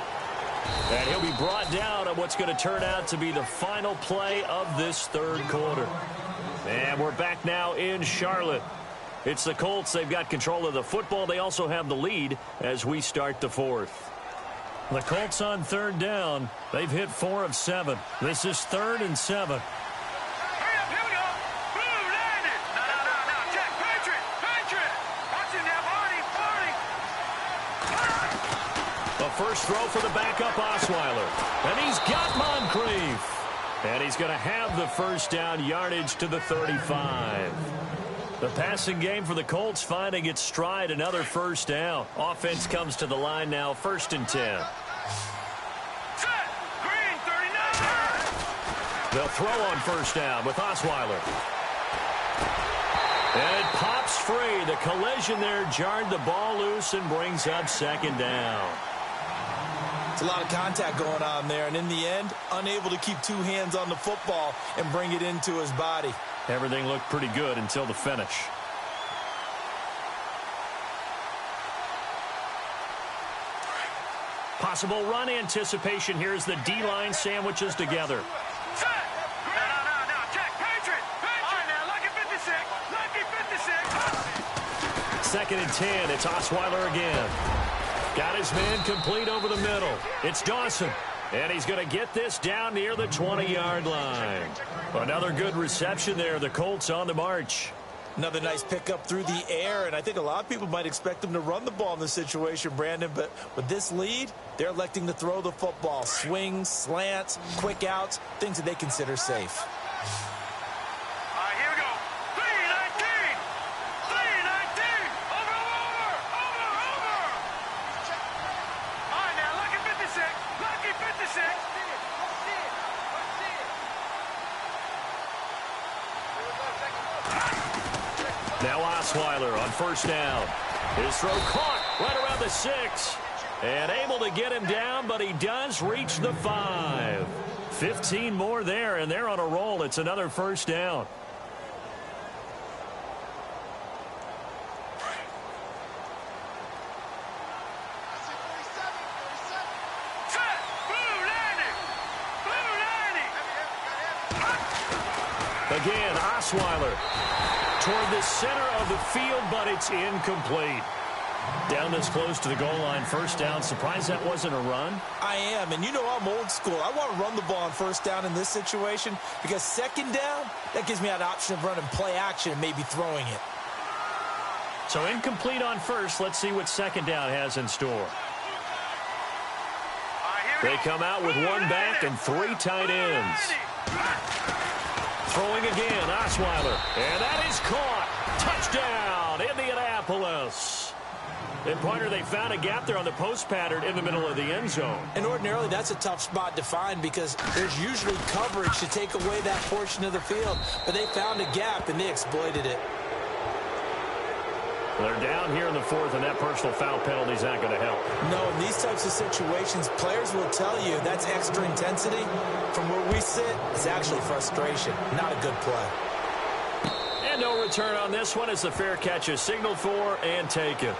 And he'll be brought down on what's going to turn out to be the final play of this 3rd quarter. And we're back now in Charlotte. It's the Colts. They've got control of the football. They also have the lead as we start the 4th. The Colts on 3rd down. They've hit 4 of 7. This is 3rd and 7. Hurry up, here we go. Blue, landed. No. Check, Patriot. Watch it now, Barney. A first throw for the backup Osweiler. And he's got Moncrief. And he's going to have the first down, yardage to the 35. The passing game for the Colts finding its stride, another first down. Offense comes to the line now, 1st and 10. Set. Green, 39. They'll throw on first down with Osweiler. And it pops free. The collision there jarred the ball loose and brings up 2nd down. It's a lot of contact going on there, and in the end, unable to keep 2 hands on the football and bring it into his body. Everything looked pretty good until the finish. Possible run anticipation here as the D-line sandwiches together. Set. No. Check, Patriot. All right, now, lucky 56. Lucky 56. 2nd and 10. It's Osweiler again. Got his man complete over the middle. It's Dawson. And he's going to get this down near the 20-yard line. Another good reception there. The Colts on the march. Another nice pickup through the air, and I think a lot of people might expect them to run the ball in this situation, Brandon, but with this lead, they're electing to throw the football. Swings, slants, quick outs, things that they consider safe. All right, here we go. 319. 319. Over. All right, now, lucky 56. Lucky 56. Now Osweiler on first down. His throw caught right around the 6. And able to get him down, but he does reach the 5. 15 more there, and they're on a roll. It's another first down. Set. Blue landing. Blue landing. Again, Osweiler toward the center of the field, but it's incomplete. Down this close to the goal line, first down. Surprised that wasn't a run? I am, and you know I'm old school. I want to run the ball on first down in this situation because second down, that gives me an option of running play action and maybe throwing it. So incomplete on first. Let's see what second down has in store. All right, here we They go. come out with one back and 3 tight ends. Throwing again, Osweiler. And that is caught. Touchdown, Indianapolis. And, partner, they found a gap there on the post pattern in the middle of the end zone. And ordinarily, that's a tough spot to find because there's usually coverage to take away that portion of the field. But they found a gap, and they exploited it. They're down here in the 4th, and that personal foul penalty is not going to help. No, in these types of situations, players will tell you that's extra intensity. From where we sit, it's actually frustration, not a good play. And no return on this one as the fair catch is signaled for and taken.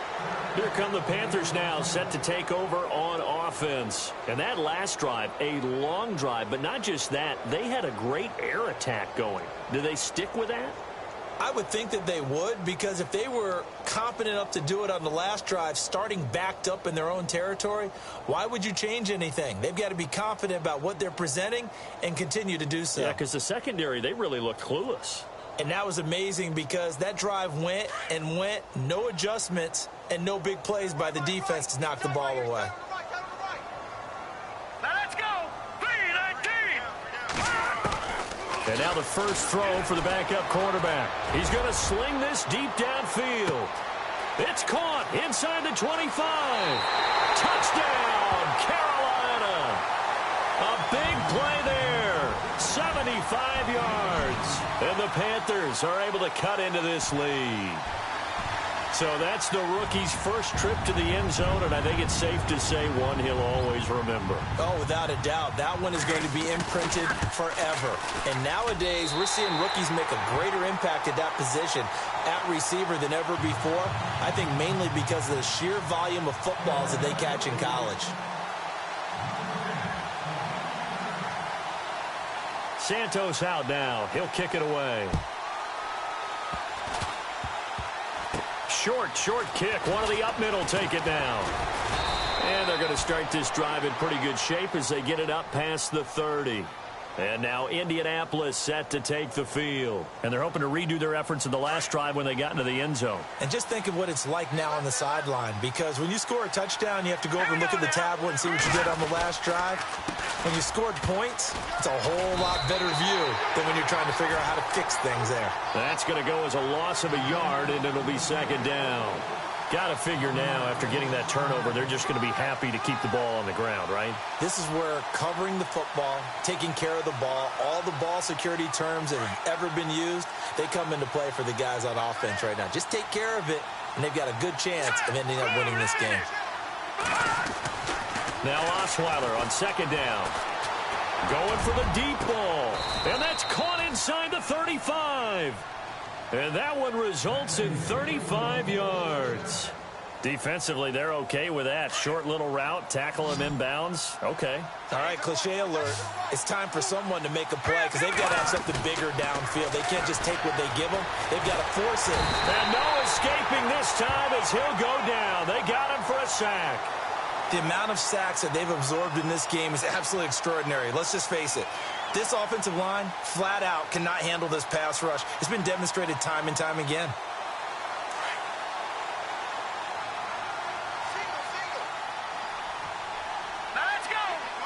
Here come the Panthers now, set to take over on offense. And that last drive, a long drive, but not just that, they had a great air attack going. Do they stick with that? I would think that they would, because if they were competent enough to do it on the last drive, starting backed up in their own territory, why would you change anything? They've got to be confident about what they're presenting and continue to do so. Yeah, because the secondary, they really looked clueless. And that was amazing because that drive went and went, no adjustments, and no big plays by the defense to knock the ball away. Now let's go. 319. And now the first throw for the backup quarterback. He's going to sling this deep downfield. It's caught inside the 25. Touchdown, Carolina. A big play there. 75 yards. And the Panthers are able to cut into this lead. So that's the rookie's first trip to the end zone, and I think it's safe to say one he'll always remember. Oh, without a doubt. That one is going to be imprinted forever. And nowadays, we're seeing rookies make a greater impact at that position at receiver than ever before. I think mainly because of the sheer volume of footballs that they catch in college. Santos out now. He'll kick it away. Short kick. One of the up middle take it now. And they're going to start this drive in pretty good shape as they get it up past the 30. And now Indianapolis set to take the field. And they're hoping to redo their efforts in the last drive when they got into the end zone. And just think of what it's like now on the sideline, because when you score a touchdown, you have to go over and look at the tablet and see what you did on the last drive. When you scored points, it's a whole lot better view than when you're trying to figure out how to fix things there. That's going to go as a loss of a yard, and it'll be second down. Got to figure now, after getting that turnover, they're just going to be happy to keep the ball on the ground, right? This is where covering the football, taking care of the ball, all the ball security terms that have ever been used, they come into play for the guys on offense right now. Just take care of it, and they've got a good chance of ending up winning this game. Now Osweiler on second down. Going for the deep ball. And that's caught inside the 35. And that one results in 35 yards. Defensively, they're okay with that. Short little route, tackle him inbounds. Okay. All right, cliche alert. It's time for someone to make a play because they've got to have something bigger downfield. They can't just take what they give them. They've got to force it. And no escaping this time as he'll go down. They got him for a sack. The amount of sacks that they've absorbed in this game is absolutely extraordinary. Let's just face it. This offensive line, flat out, cannot handle this pass rush. It's been demonstrated time and time again. Now let's go.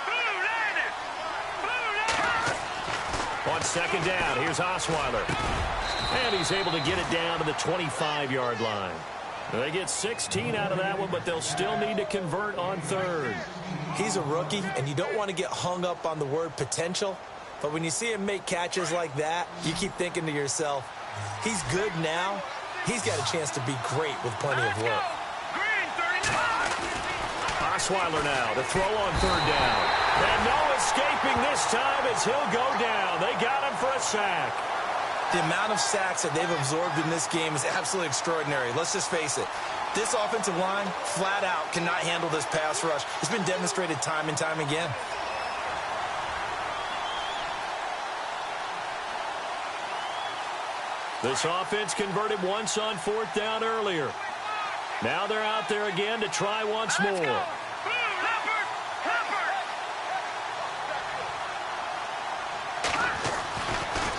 Blue landed. Blue landed. On second down, here's Osweiler. And he's able to get it down to the 25-yard line. They get 16 out of that one, but they'll still need to convert on third. He's a rookie, and you don't want to get hung up on the word potential. But when you see him make catches like that, you keep thinking to yourself, he's good now. He's got a chance to be great with plenty of work. Green 39. Osweiler now to throw on third down. And no escaping this time as he'll go down. They got him for a sack. The amount of sacks that they've absorbed in this game is absolutely extraordinary. Let's just face it. This offensive line, flat out, cannot handle this pass rush. It's been demonstrated time and time again. This offense converted once on fourth down earlier. Now they're out there again to try once more.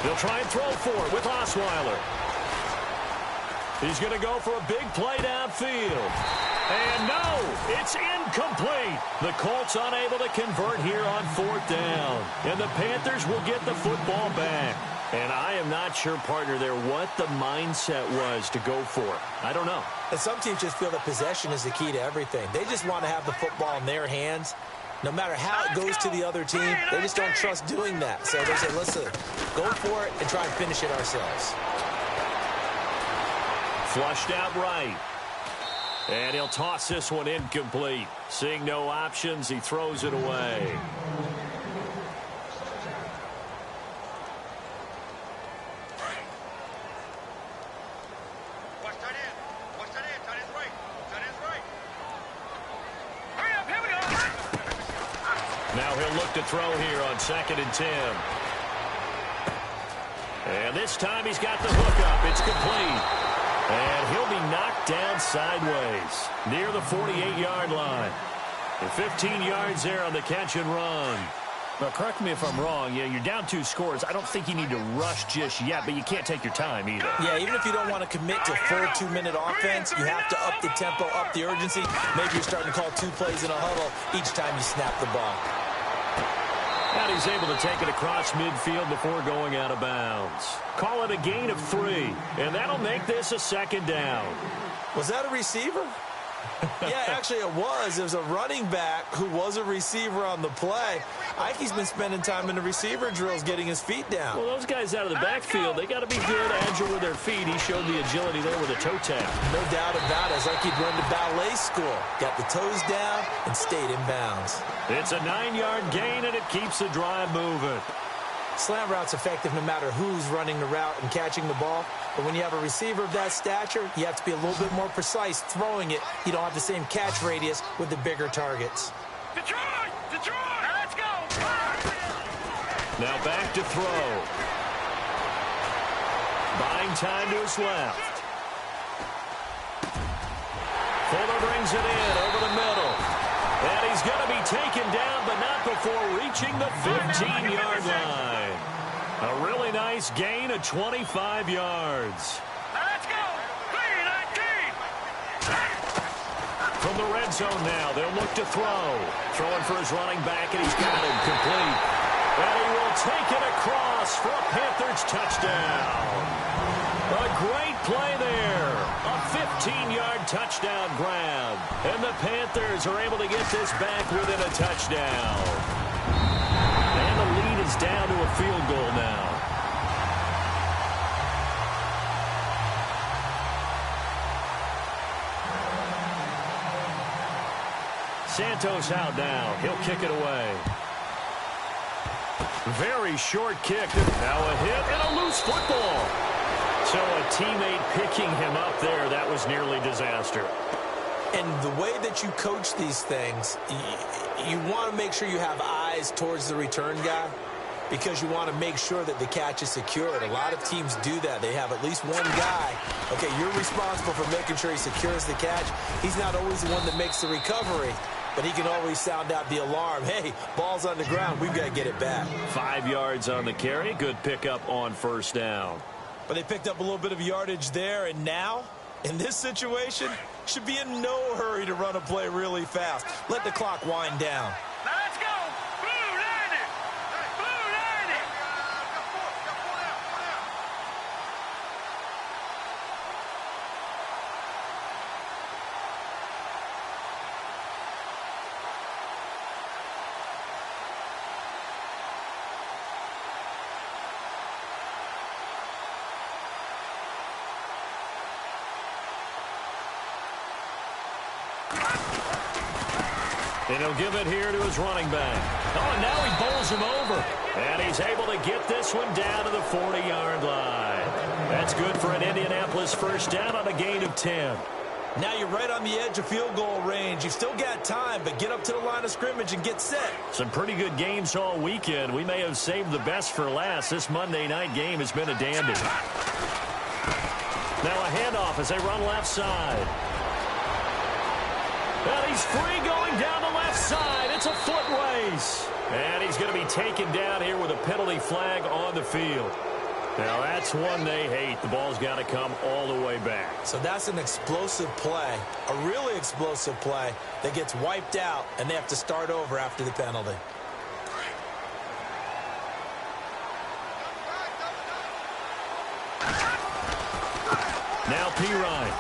He'll try and throw for it with Osweiler. He's going to go for a big play downfield. And no, it's incomplete. The Colts unable to convert here on fourth down. And the Panthers will get the football back. And I am not sure, partner, there what the mindset was to go for it. I don't know. And some teams just feel that possession is the key to everything. They just want to have the football in their hands. No matter how it goes to the other team, they just don't trust doing that. So they say, listen, go for it and try and finish it ourselves. Flushed out right. And he'll toss this one incomplete. Seeing no options, he throws it away. Now he'll look to throw here on 2nd and 10. And this time he's got the hook up. It's complete. And he'll be knocked down sideways near the 48-yard line. And 15 yards there on the catch and run. Well, correct me if I'm wrong. Yeah, you're down 2 scores. I don't think you need to rush just yet, but you can't take your time either. Yeah, even if you don't want to commit to full 2-minute offense, you have to up the tempo, up the urgency. Maybe you're starting to call 2 plays in a huddle each time you snap the ball. And he's able to take it across midfield before going out of bounds. Call it a gain of 3, and that'll make this a 2nd down. Was that a receiver? Yeah, actually it was. It was a running back who was a receiver on the play. Ike's been spending time in the receiver drills getting his feet down. Well, those guys out of the backfield, they got to be good, agile with their feet. He showed the agility there with a toe tap. No doubt about it. It's like he'd run to ballet school. Got the toes down and stayed in bounds. It's a 9-yard gain, and it keeps the drive moving. Slant route's effective no matter who's running the route and catching the ball. But when you have a receiver of that stature, you have to be a little bit more precise throwing it. You don't have the same catch radius with the bigger targets. Detroit! Detroit! Now let's go! Now back to throw. Buying time to his left. Fuller brings it in over the middle. And he's going to be taken down, but not before reaching the 15-yard line. A really nice gain of 25 yards. Let's go! 3-19! From the red zone now, they'll look to throw. Throwing for his running back, and he's got him complete. And he will take it across for a Panthers touchdown. A great play there. A 15-yard touchdown grab. And the Panthers are able to get this back within a touchdown. And the lead is down to a field goal now. Santos out now. He'll kick it away. Very short kick. Now a hit and a loose football. So a teammate picking him up there, that was nearly disaster. And the way that you coach these things, you want to make sure you have eyes towards the return guy because you want to make sure that the catch is secured. A lot of teams do that. They have at least one guy. Okay, you're responsible for making sure he secures the catch. He's not always the one that makes the recovery, but he can always sound out the alarm. Hey, ball's on the ground. We've got to get it back. 5 yards on the carry. Good pickup on first down. But they picked up a little bit of yardage there, and now, in this situation, should be in no hurry to run a play really fast. Let the clock wind down. Now let's go. Blue line it. Blue line it. And he'll give it here to his running back. Oh, and now he bowls him over. And he's able to get this one down to the 40-yard line. That's good for an Indianapolis first down on a gain of 10. Now you're right on the edge of field goal range. You've still got time, but get up to the line of scrimmage and get set. Some pretty good games all weekend. We may have saved the best for last. This Monday night game has been a dandy. Now a handoff as they run left side. And he's free going down the left side. It's a foot race. And he's going to be taken down here with a penalty flag on the field. Now, that's one they hate. The ball's got to come all the way back. So that's an explosive play, a really explosive play that gets wiped out, and they have to start over after the penalty. Now P-Ryan.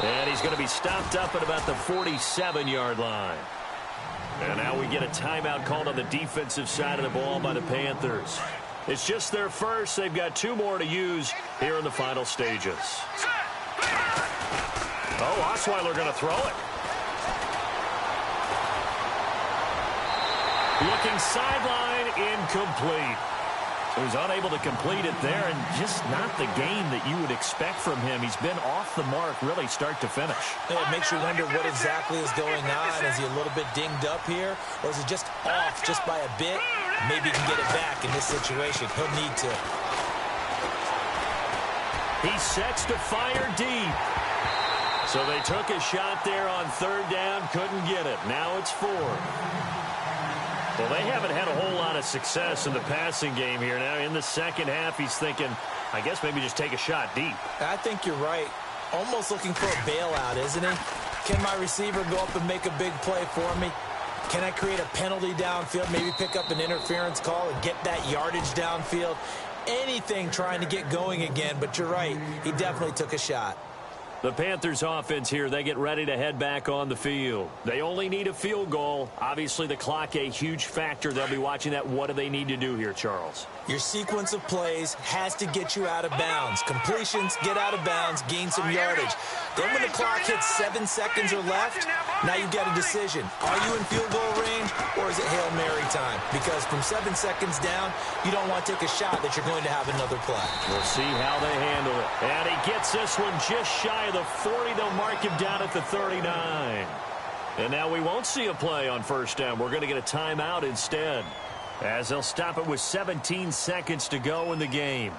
And he's going to be stopped up at about the 47-yard line. And now we get a timeout called on the defensive side of the ball by the Panthers. It's just their first. They've got 2 more to use here in the final stages. Oh, Osweiler going to throw it. Looking sideline, incomplete. He was unable to complete it there, and just not the game that you would expect from him. He's been off the mark really start to finish. It makes you wonder what exactly is going on. Is he a little bit dinged up here, or is he just off just by a bit? Maybe he can get it back in this situation. He'll need to. He sets to fire deep. So they took a shot there on third down, couldn't get it. Now it's 4. Well, they haven't had a whole lot of success in the passing game here. Now in the second half, he's thinking, I guess maybe just take a shot deep. I think you're right. Almost looking for a bailout, isn't he? Can my receiver go up and make a big play for me? Can I create a penalty downfield, maybe pick up an interference call and get that yardage downfield? Anything trying to get going again, but you're right. He definitely took a shot. The Panthers offense here, they get ready to head back on the field. They only need a field goal. Obviously, the clock a huge factor. They'll be watching that. What do they need to do here, Charles? Your sequence of plays has to get you out of bounds. Completions, get out of bounds, gain some yardage. Then when the clock hits 7 seconds or left, now you've got a decision. Are you in field goal range, or is it Hail Mary time? Because from 7 seconds down, you don't want to take a shot that you're going to have another play. We'll see how they handle it. And he gets this one just shy of the 40. They'll mark him down at the 39. And now we won't see a play on first down. We're going to get a timeout instead, as they'll stop it with 17 seconds to go in the game.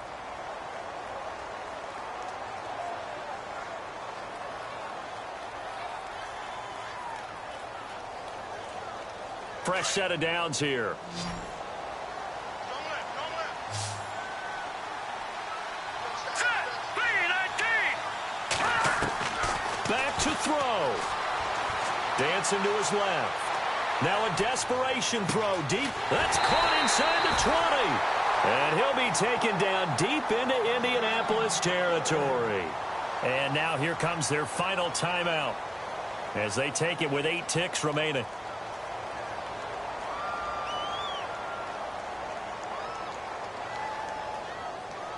Fresh set of downs here. Back to throw. Dancing to his left. Now a desperation throw deep. That's caught inside the 20. And he'll be taken down deep into Indianapolis territory. And now here comes their final timeout as they take it with 8 ticks remaining.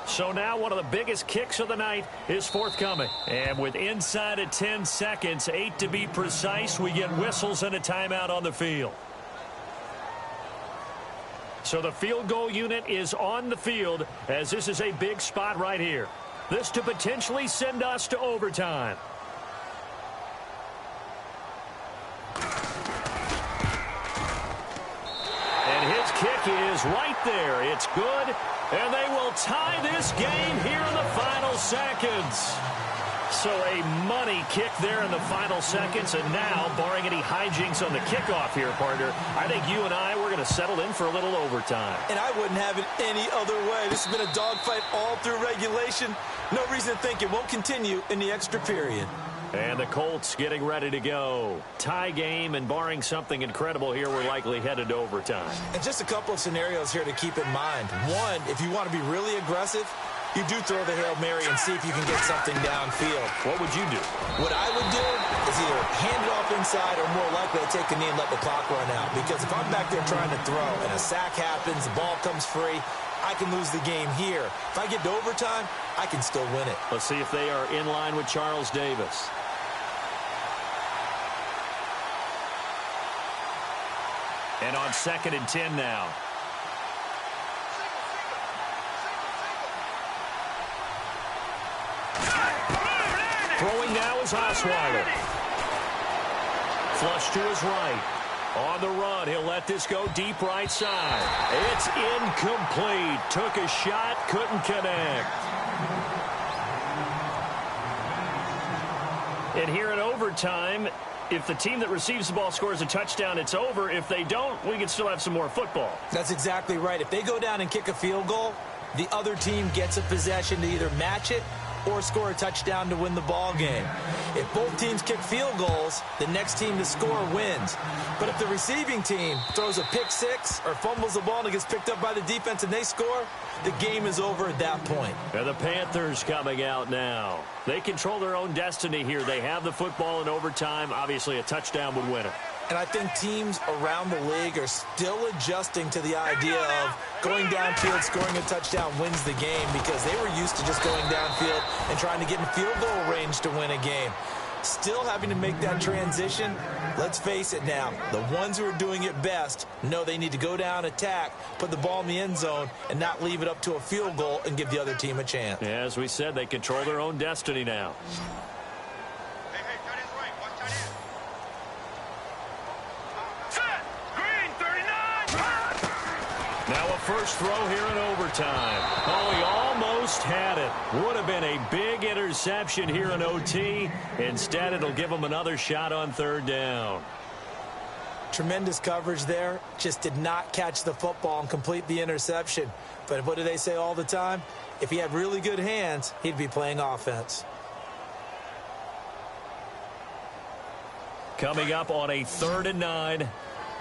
So now one of the biggest kicks of the night is forthcoming. And with inside of 10 seconds, 8 to be precise, we get whistles and a timeout on the field. So the field goal unit is on the field, as this is a big spot right here. This to potentially send us to overtime. And his kick is right there. It's good. And they will tie this game here in the final seconds. So a money kick there in the final seconds, and now, barring any hijinks on the kickoff here, partner, I think you and I, we're going to settle in for a little overtime. And I wouldn't have it any other way. This has been a dogfight all through regulation. No reason to think it won't continue in the extra period. And the Colts getting ready to go. Tie game, and barring something incredible here, we're likely headed to overtime. And just a couple of scenarios here to keep in mind. One, if you want to be really aggressive, you do throw the Hail Mary and see if you can get something downfield. What would you do? What I would do is either hand it off inside or more likely to take a knee and let the clock run out. Because if I'm back there trying to throw and a sack happens, the ball comes free, I can lose the game here. If I get to overtime, I can still win it. Let's see if they are in line with Charles Davis. And on 2nd and 10 now. Throwing now is Osweiler. Flush to his right. On the run, he'll let this go deep right side. It's incomplete. Took a shot, couldn't connect. And here in overtime, if the team that receives the ball scores a touchdown, it's over. If they don't, we can still have some more football. That's exactly right. If they go down and kick a field goal, the other team gets a possession to either match it or score a touchdown to win the ball game. If both teams kick field goals, the next team to score wins. But if the receiving team throws a pick six or fumbles the ball and it gets picked up by the defense and they score, the game is over at that point. And the Panthers coming out now. They control their own destiny here. They have the football in overtime. Obviously, a touchdown would win it. And I think teams around the league are still adjusting to the idea of going downfield, scoring a touchdown wins the game, because they were used to just going downfield and trying to get in field goal range to win a game. Still having to make that transition. Let's face it now, the ones who are doing it best know they need to go down, attack, put the ball in the end zone, and not leave it up to a field goal and give the other team a chance. Yeah, as we said, they control their own destiny now. Now a first throw here in overtime. Oh, he almost had it. Would have been a big interception here in OT. Instead, it'll give him another shot on 3rd down. Tremendous coverage there. Just did not catch the football and complete the interception. But what do they say all the time? If he had really good hands, he'd be playing offense. Coming up on a 3rd and 9.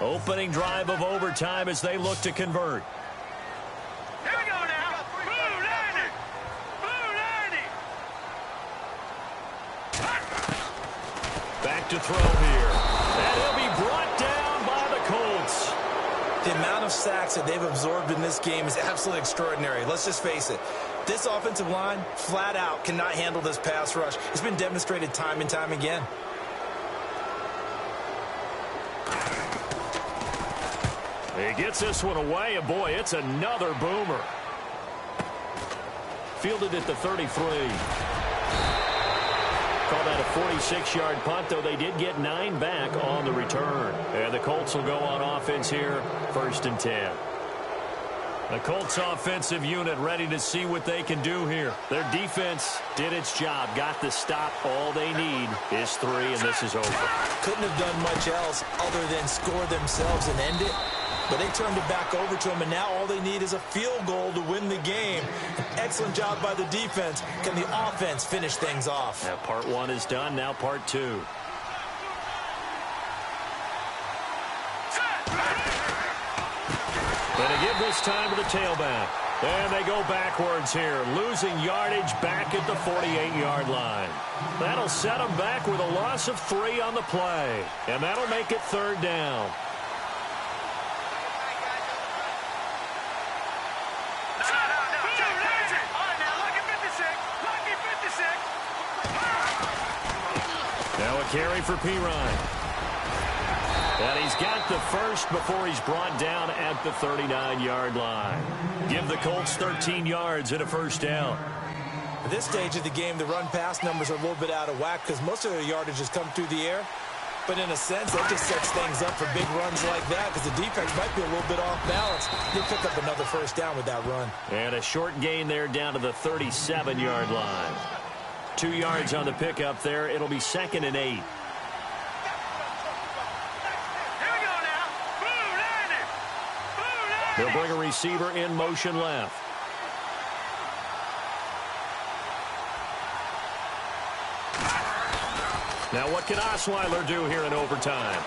Opening drive of overtime as they look to convert. Here we go now. Blue landing. Blue landing. Back to throw here. And he'll be brought down by the Colts. The amount of sacks that they've absorbed in this game is absolutely extraordinary. Let's just face it. This offensive line, flat out, cannot handle this pass rush. It's been demonstrated time and time again. He gets this one away, and boy, it's another boomer. Fielded at the 33. Call that a 46-yard punt, though they did get 9 back on the return. And the Colts will go on offense here, 1st and 10. The Colts offensive unit ready to see what they can do here. Their defense did its job, got the stop. All they need is 3, and this is over. Couldn't have done much else other than score themselves and end it. But they turned it back over to him, and now all they need is a field goal to win the game. An excellent job by the defense. Can the offense finish things off? Now, part 1 is done. Now part 2. And they give this time to the tailback. And they go backwards here, losing yardage back at the 48-yard line. That'll set them back with a loss of 3 on the play. And that'll make it 3rd down. Now a carry for Pirine. And he's got the first before he's brought down at the 39-yard line. Give the Colts 13 yards and a 1st down. At this stage of the game, the run-pass numbers are a little bit out of whack because most of their yardage has come through the air. But in a sense, that just sets things up for big runs like that because the defense might be a little bit off balance. They pick up another 1st down with that run. And a short gain there down to the 37-yard line. 2 yards on the pickup there. It'll be 2nd and 8. Here we go now. Boom, landed. Boom, landed. They'll bring a receiver in motion left. Now what can Osweiler do here in overtime?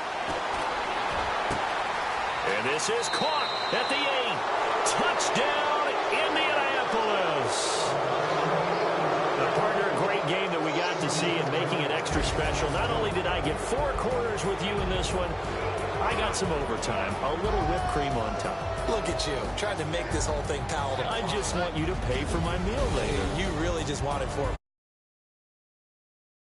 And this is caught at the 8. Touchdown, Indianapolis. Now, partner, a great game that we got to see and making it extra special. Not only did I get 4 quarters with you in this one, I got some overtime, a little whipped cream on top. Look at you, trying to make this whole thing palatable. I just want you to pay for my meal later. You really just wanted 4